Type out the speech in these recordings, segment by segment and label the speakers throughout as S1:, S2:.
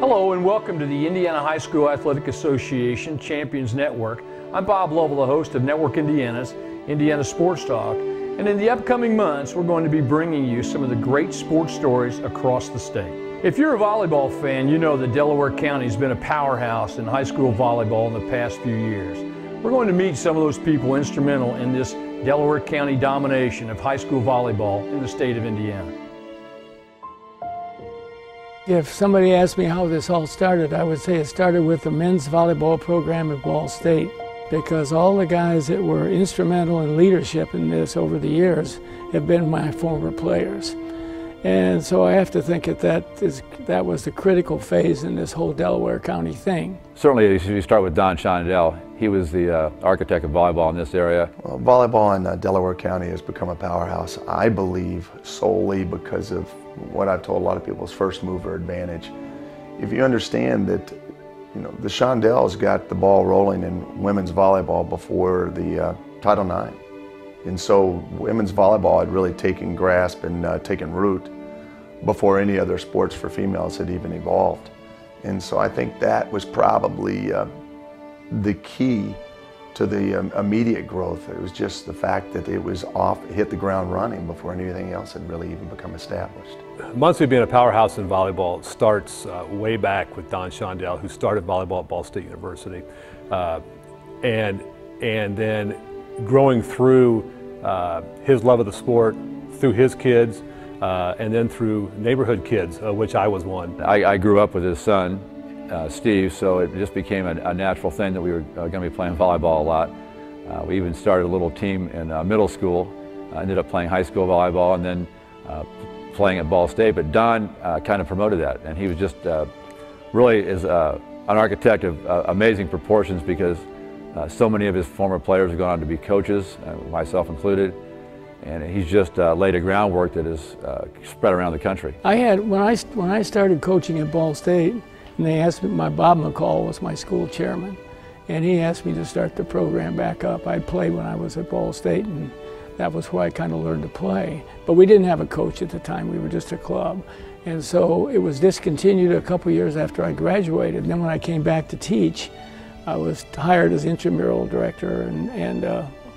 S1: Hello and welcome to the Indiana High School Athletic Association Champions Network. I'm Bob Lovell, the host of Network Indiana's Indiana Sports Talk. And in the upcoming months, we're going to be bringing you some of the great sports stories across the state. If you're a volleyball fan, you know that Delaware County has been a powerhouse in high school volleyball in the past few years. We're going to meet some of those people instrumental in this Delaware County domination of high school volleyball in the state of Indiana.
S2: If somebody asked me how this all started, I would say it started with the men's volleyball program at Ball State, because all the guys that were instrumental in leadership in this over the years have been my former players. And so I have to think that was the critical phase in this whole Delaware County thing.
S3: Certainly, if you start with Don Shondell, he was the architect of volleyball in this area.
S4: Well, volleyball in Delaware County has become a powerhouse, I believe, solely because of what I've told a lot of people is first mover advantage. If you understand that, you know, the Shondells got the ball rolling in women's volleyball before the Title IX. And so women's volleyball had really taken grasp and taken root before any other sports for females had even evolved. And so I think that was probably the key to the immediate growth. It was just the fact that it was hit the ground running before anything else had really even become established.
S5: Muncie being a powerhouse in volleyball starts way back with Don Shondell, who started volleyball at Ball State University, and then growing through his love of the sport through his kids, and then through neighborhood kids, which I was one.
S3: I grew up with his son, Steve, so it just became a natural thing that we were going to be playing volleyball a lot. We even started a little team in middle school, ended up playing high school volleyball, and then playing at Ball State. But Don kind of promoted that, and he was just really is an architect of amazing proportions, because so many of his former players have gone on to be coaches, myself included, and he's just laid a groundwork that is spread around the country.
S2: When I started coaching at Ball State, and they asked me, Bob McCall was my school chairman, and he asked me to start the program back up. I'd played when I was at Ball State, and that was where I kind of learned to play. But we didn't have a coach at the time, we were just a club. And so it was discontinued a couple years after I graduated. And then when I came back to teach, I was hired as intramural director and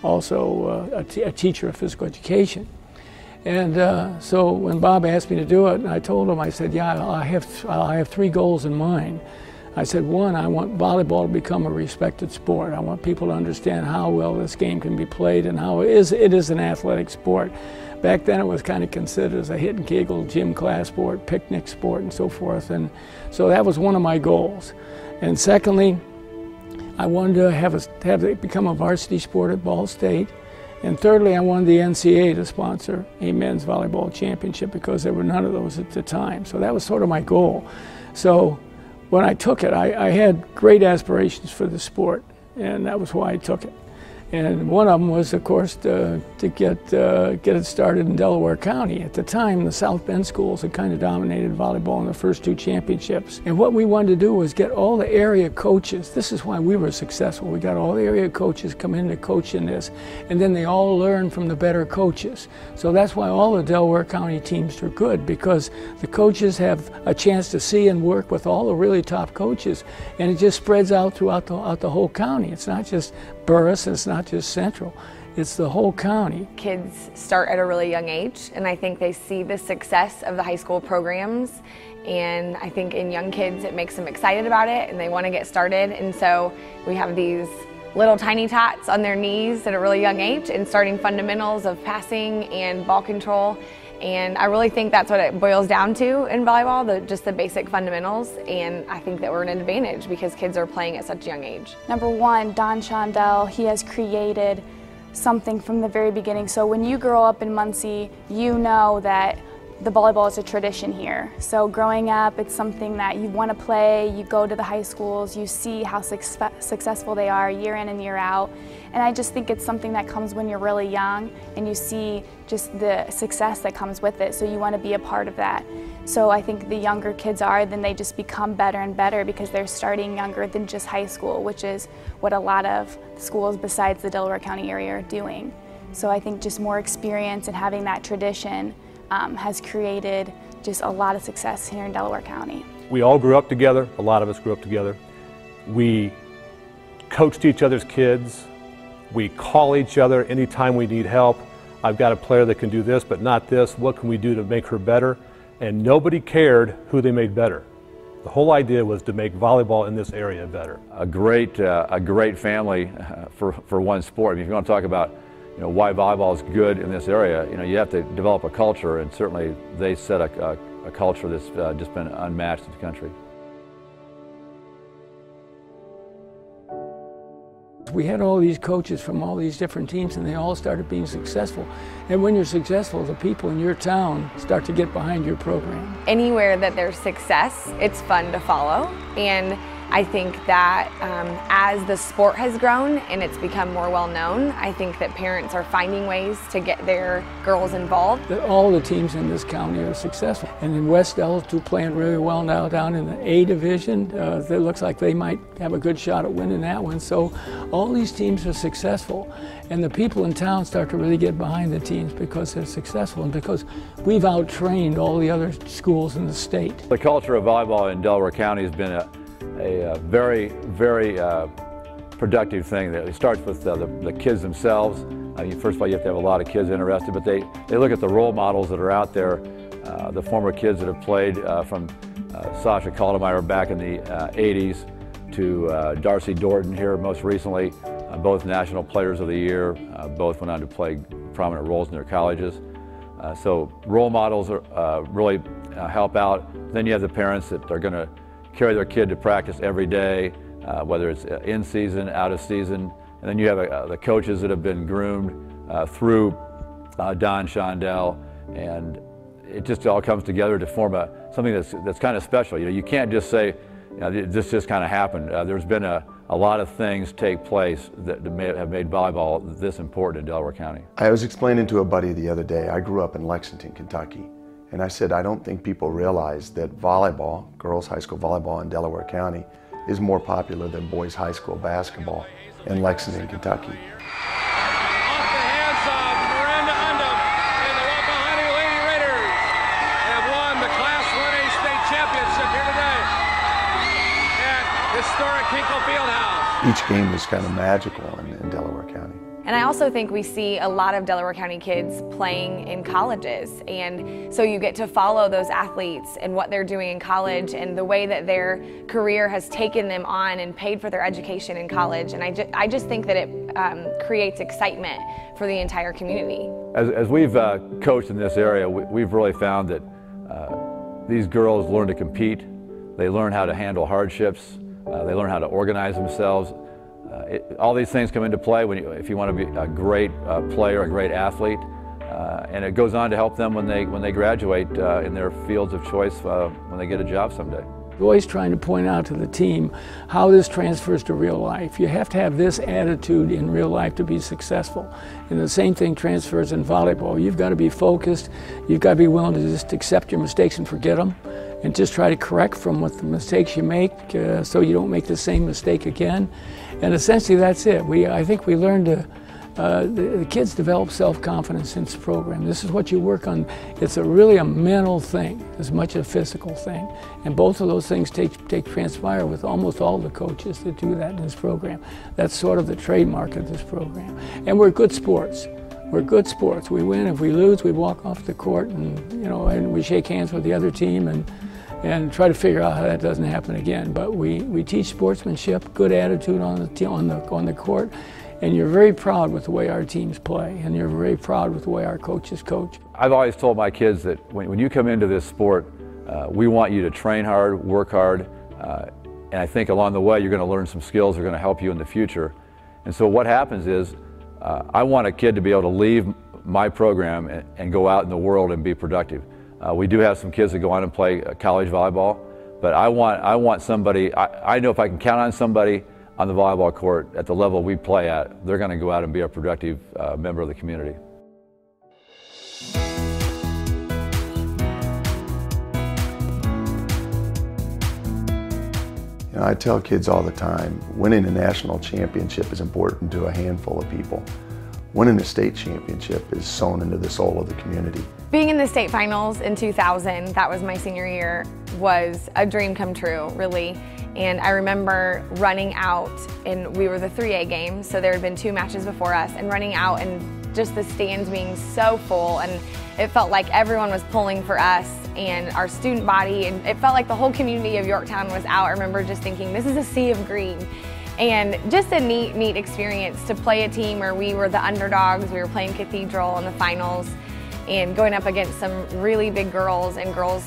S2: also a teacher of physical education. And so when Bob asked me to do it, and I told him, I said, yeah, I have three goals in mind. I said, one, I want volleyball to become a respected sport. I want people to understand how well this game can be played and how it is an athletic sport. Back then it was kind of considered as a hit and giggle gym class sport, picnic sport, and so forth. And so that was one of my goals. And secondly, I wanted to have it become a varsity sport at Ball State. And thirdly, I wanted the NCAA to sponsor a men's volleyball championship, because there were none of those at the time. So that was sort of my goal. So when I took it, I had great aspirations for the sport, and that was why I took it. And one of them was, of course, to get it started in Delaware County. At the time, the South Bend schools had kind of dominated volleyball in the first two championships. And what we wanted to do was get all the area coaches. This is why we were successful. We got all the area coaches come in to coach in this, and then they all learn from the better coaches. So that's why all the Delaware County teams are good, because the coaches have a chance to see and work with all the really top coaches, and it just spreads out throughout the whole county. It's not just Burris, and it's not just Central, it's the whole county.
S6: Kids start at a really young age, and I think they see the success of the high school programs, and I think in young kids it makes them excited about it and they want to get started. And so we have these little tiny tots on their knees at a really young age and starting fundamentals of passing and ball control. And I really think that's what it boils down to in volleyball, just the basic fundamentals. And I think that we're an advantage because kids are playing at such a young age.
S7: Number one, Don Shondell, he has created something from the very beginning. So when you grow up in Muncie, you know that the volleyball is a tradition here. So growing up, it's something that you want to play, you go to the high schools, you see how successful they are year in and year out. And I just think it's something that comes when you're really young and you see just the success that comes with it, so you want to be a part of that. So I think the younger kids are, then they just become better and better because they're starting younger than just high school, which is what a lot of schools besides the Delaware County area are doing. So I think just more experience and having that tradition has created just a lot of success here in Delaware County.
S5: we all grew up together. A lot of us grew up together. We coached each other's kids. We call each other anytime we need help. I've got a player that can do this, but not this. What can we do to make her better? And nobody cared who they made better. The whole idea was to make volleyball in this area better.
S3: A great family for one sport. I mean, if you want to talk about why volleyball is good in this area, you have to develop a culture, and certainly they set a culture that's just been unmatched in the country.
S2: We had all these coaches from all these different teams, and they all started being successful. And when you're successful, the people in your town start to get behind your program.
S6: Anywhere that there's success, it's fun to follow. And I think that as the sport has grown and it's become more well known, I think that parents are finding ways to get their girls involved.
S2: All the teams in this county are successful. And in West Delaware, playing really well now down in the A division. It looks like they might have a good shot at winning that one. So all these teams are successful. And the people in town start to really get behind the teams because they're successful and because we've out-trained all the other schools in the state.
S3: The culture of volleyball in Delaware County has been a very, very productive thing. It starts with the kids themselves. First of all, you have to have a lot of kids interested, but they look at the role models that are out there, the former kids that have played from Sasha Kaldemeyer back in the 80s to Darcy Dorton here most recently, both National Players of the Year, both went on to play prominent roles in their colleges. So role models really help out. Then you have the parents that are going to carry their kid to practice every day, whether it's in season, out of season. And then you have the coaches that have been groomed through Don Shondell, and it just all comes together to form something that's kind of special. You can't just say, this just kind of happened. There's been a lot of things take place that have made volleyball this important in Delaware County.
S4: I was explaining to a buddy the other day, I grew up in Lexington, Kentucky. And I said, I don't think people realize that volleyball, girls high school volleyball in Delaware County, is more popular than boys high school basketball in Lexington, Kentucky.
S8: Off the hands of Miranda Undum, and the Wapahani Lady Raiders have won the Class 1A state championship here today at historic Hinkle Fieldhouse.
S4: Each game is kind of magical in Delaware County.
S6: And I also think we see a lot of Delaware County kids playing in colleges, and so you get to follow those athletes and what they're doing in college and the way that their career has taken them on and paid for their education in college. And I just think that it creates excitement for the entire community.
S3: As we've coached in this area, we've really found that these girls learn to compete, they learn how to handle hardships, they learn how to organize themselves. All these things come into play if you want to be a great player, a great athlete, and it goes on to help them when they graduate in their fields of choice when they get a job someday.
S2: We're always trying to point out to the team how this transfers to real life. You have to have this attitude in real life to be successful. And the same thing transfers in volleyball. You've got to be focused. You've got to be willing to just accept your mistakes and forget them, and just try to correct from what the mistakes you make so you don't make the same mistake again. And essentially that's it. I think we learned to, the kids develop self-confidence in this program. This is what you work on. It's really a mental thing as much as a physical thing. And both of those things transpire with almost all the coaches that do that in this program. That's sort of the trademark of this program. And we're good sports. We're good sports. We win. If we lose, we walk off the court and, and we shake hands with the other team and try to figure out how that doesn't happen again. But we teach sportsmanship, good attitude on the court, and you're very proud with the way our teams play, and you're very proud with the way our coaches coach.
S3: I've always told my kids that when you come into this sport, we want you to train hard, work hard, and I think along the way you're going to learn some skills that are going to help you in the future. And so what happens is, I want a kid to be able to leave my program and go out in the world and be productive. We do have some kids that go on and play college volleyball, but I want somebody, I know if I can count on somebody on the volleyball court at the level we play at, they're going to go out and be a productive member of the community.
S4: I tell kids all the time, winning a national championship is important to a handful of people. Winning a state championship is sewn into the soul of the community.
S6: Being in the state finals in 2000, that was my senior year, was a dream come true, really. And I remember running out, and we were the 3A game, so there had been 2 matches before us, and running out and just the stands being so full, and it felt like everyone was pulling for us and our student body, and it felt like the whole community of Yorktown was out. I remember just thinking, this is a sea of green. And just a neat experience to play a team where we were the underdogs. We were playing Cathedral in the finals and going up against some really big girls, and girls,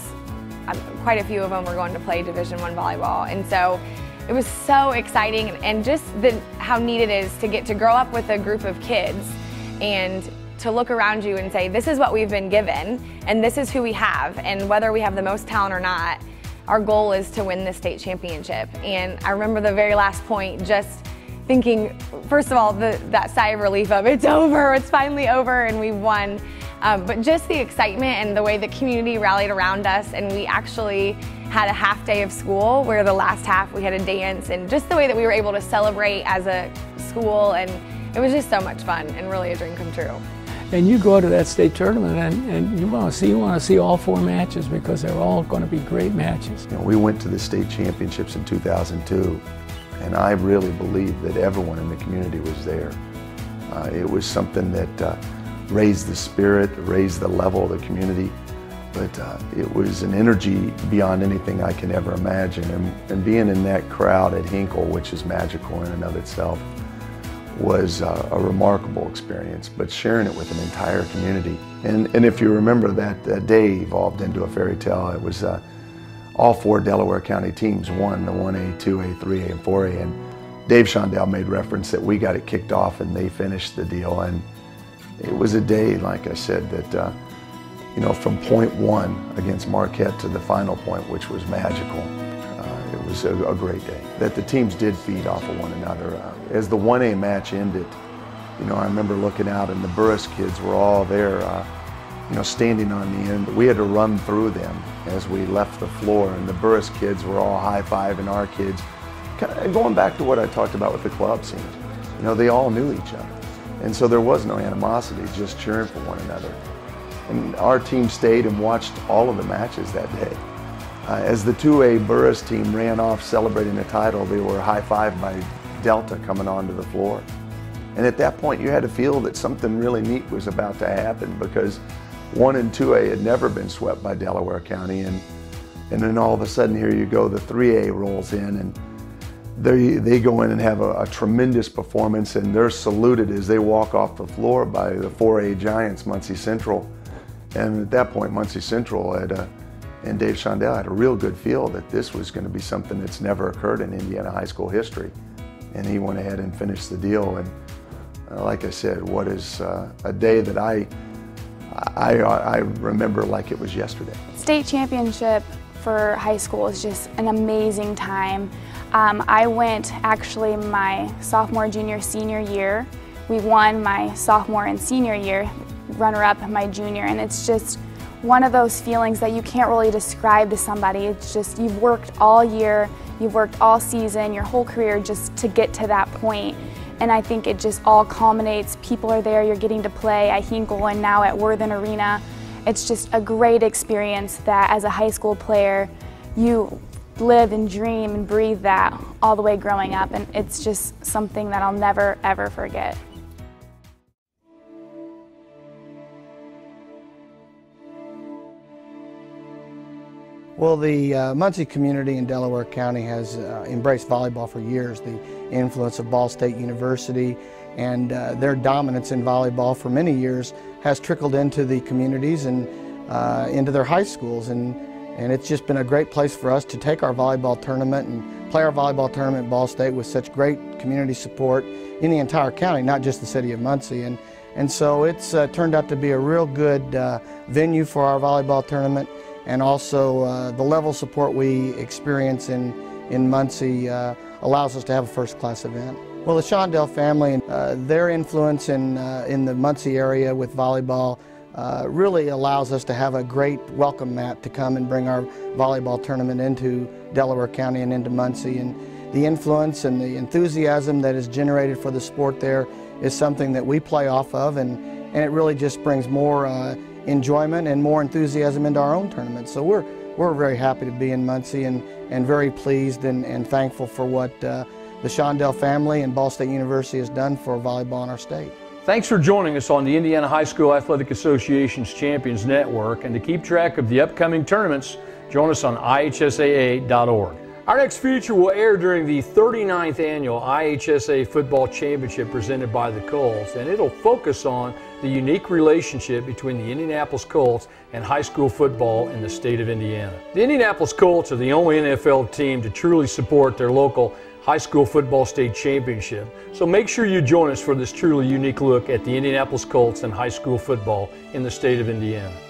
S6: quite a few of them were going to play Division I volleyball. And so it was so exciting, and just how neat it is to get to grow up with a group of kids and to look around you and say, this is what we've been given, and this is who we have, and whether we have the most talent or not, our goal is to win the state championship. And I remember the very last point just thinking, first of all, that sigh of relief of it's over, it's finally over, and we won. But just the excitement and the way the community rallied around us, and we actually had a half day of school where the last half we had a dance, and just the way that we were able to celebrate as a school, and it was just so much fun and really a dream come true.
S2: And you go to that state tournament and you want to see all 4 matches because they're all going to be great matches.
S4: You know, we went to the state championships in 2002, and I really believe that everyone in the community was there. It was something that raised the spirit, raised the level of the community, but it was an energy beyond anything I can ever imagine. And being in that crowd at Hinkle, which is magical in and of itself, was a remarkable experience, but sharing it with an entire community. And if you remember, that day evolved into a fairy tale. It was all 4 Delaware County teams won, the 1A, 2A, 3A, and 4A, and Dave Shondell made reference that we got it kicked off and they finished the deal. And it was a day, like I said, that you know, from point 1 against Marquette to the final point, which was magical. It was a great day. That the teams did feed off of one another. As the 1A match ended, you know, I remember looking out and the Burris kids were all there, you know, standing on the end. We had to run through them as we left the floor, and the Burris kids were all high-fiving our kids. Going back to what I talked about with the club scene, you know, they all knew each other. And so there was no animosity, just cheering for one another. And our team stayed and watched all of the matches that day. As the 2A Burris team ran off celebrating the title, they were high-fived by Delta coming onto the floor. And at that point, you had to feel that something really neat was about to happen, because 1 and 2A had never been swept by Delaware County. And then all of a sudden, here you go, the 3A rolls in, and they go in and have a tremendous performance, and they're saluted as they walk off the floor by the 4A giants, Muncie Central. And at that point, Muncie Central and Dave Shondell had a real good feel that this was going to be something that's never occurred in Indiana high school history. And he went ahead and finished the deal. And like I said, what is a day that I remember like it was yesterday.
S7: State championship for high school is just an amazing time. I went actually my sophomore, junior, senior year. We won my sophomore and senior year, runner-up my junior, and it's just one of those feelings that you can't really describe to somebody. It's just, you've worked all year, you've worked all season, your whole career just to get to that point. And I think it just all culminates. People are there, you're getting to play at Hinkle and now at Worthen Arena. It's just a great experience that as a high school player, you live and dream and breathe that all the way growing up, and it's just something that I'll never ever forget.
S9: Well, the Muncie community in Delaware County has embraced volleyball for years. The influence of Ball State University and their dominance in volleyball for many years has trickled into the communities and into their high schools. And it's just been a great place for us to take our volleyball tournament and play our volleyball tournament at Ball State with such great community support in the entire county, not just the city of Muncie. And so it's turned out to be a real good venue for our volleyball tournament. And also the level of support we experience in Muncie allows us to have a first-class event. Well, the Shondell family, their influence in the Muncie area with volleyball really allows us to have a great welcome mat to come and bring our volleyball tournament into Delaware County and into Muncie. And the influence and the enthusiasm that is generated for the sport there is something that we play off of, and it really just brings more enjoyment and more enthusiasm into our own tournament. So we're we're very happy to be in Muncie and very pleased and thankful for what the Shondell family and Ball State University has done for volleyball in our state.
S1: Thanks for joining us on the Indiana High School Athletic Association's Champions Network, and to keep track of the upcoming tournaments, join us on IHSAA.org. Our next feature will air during the 39th annual IHSAA Football Championship presented by the Colts, and it'll focus on the unique relationship between the Indianapolis Colts and high school football in the state of Indiana. The Indianapolis Colts are the only NFL team to truly support their local high school football state championship, so make sure you join us for this truly unique look at the Indianapolis Colts and high school football in the state of Indiana.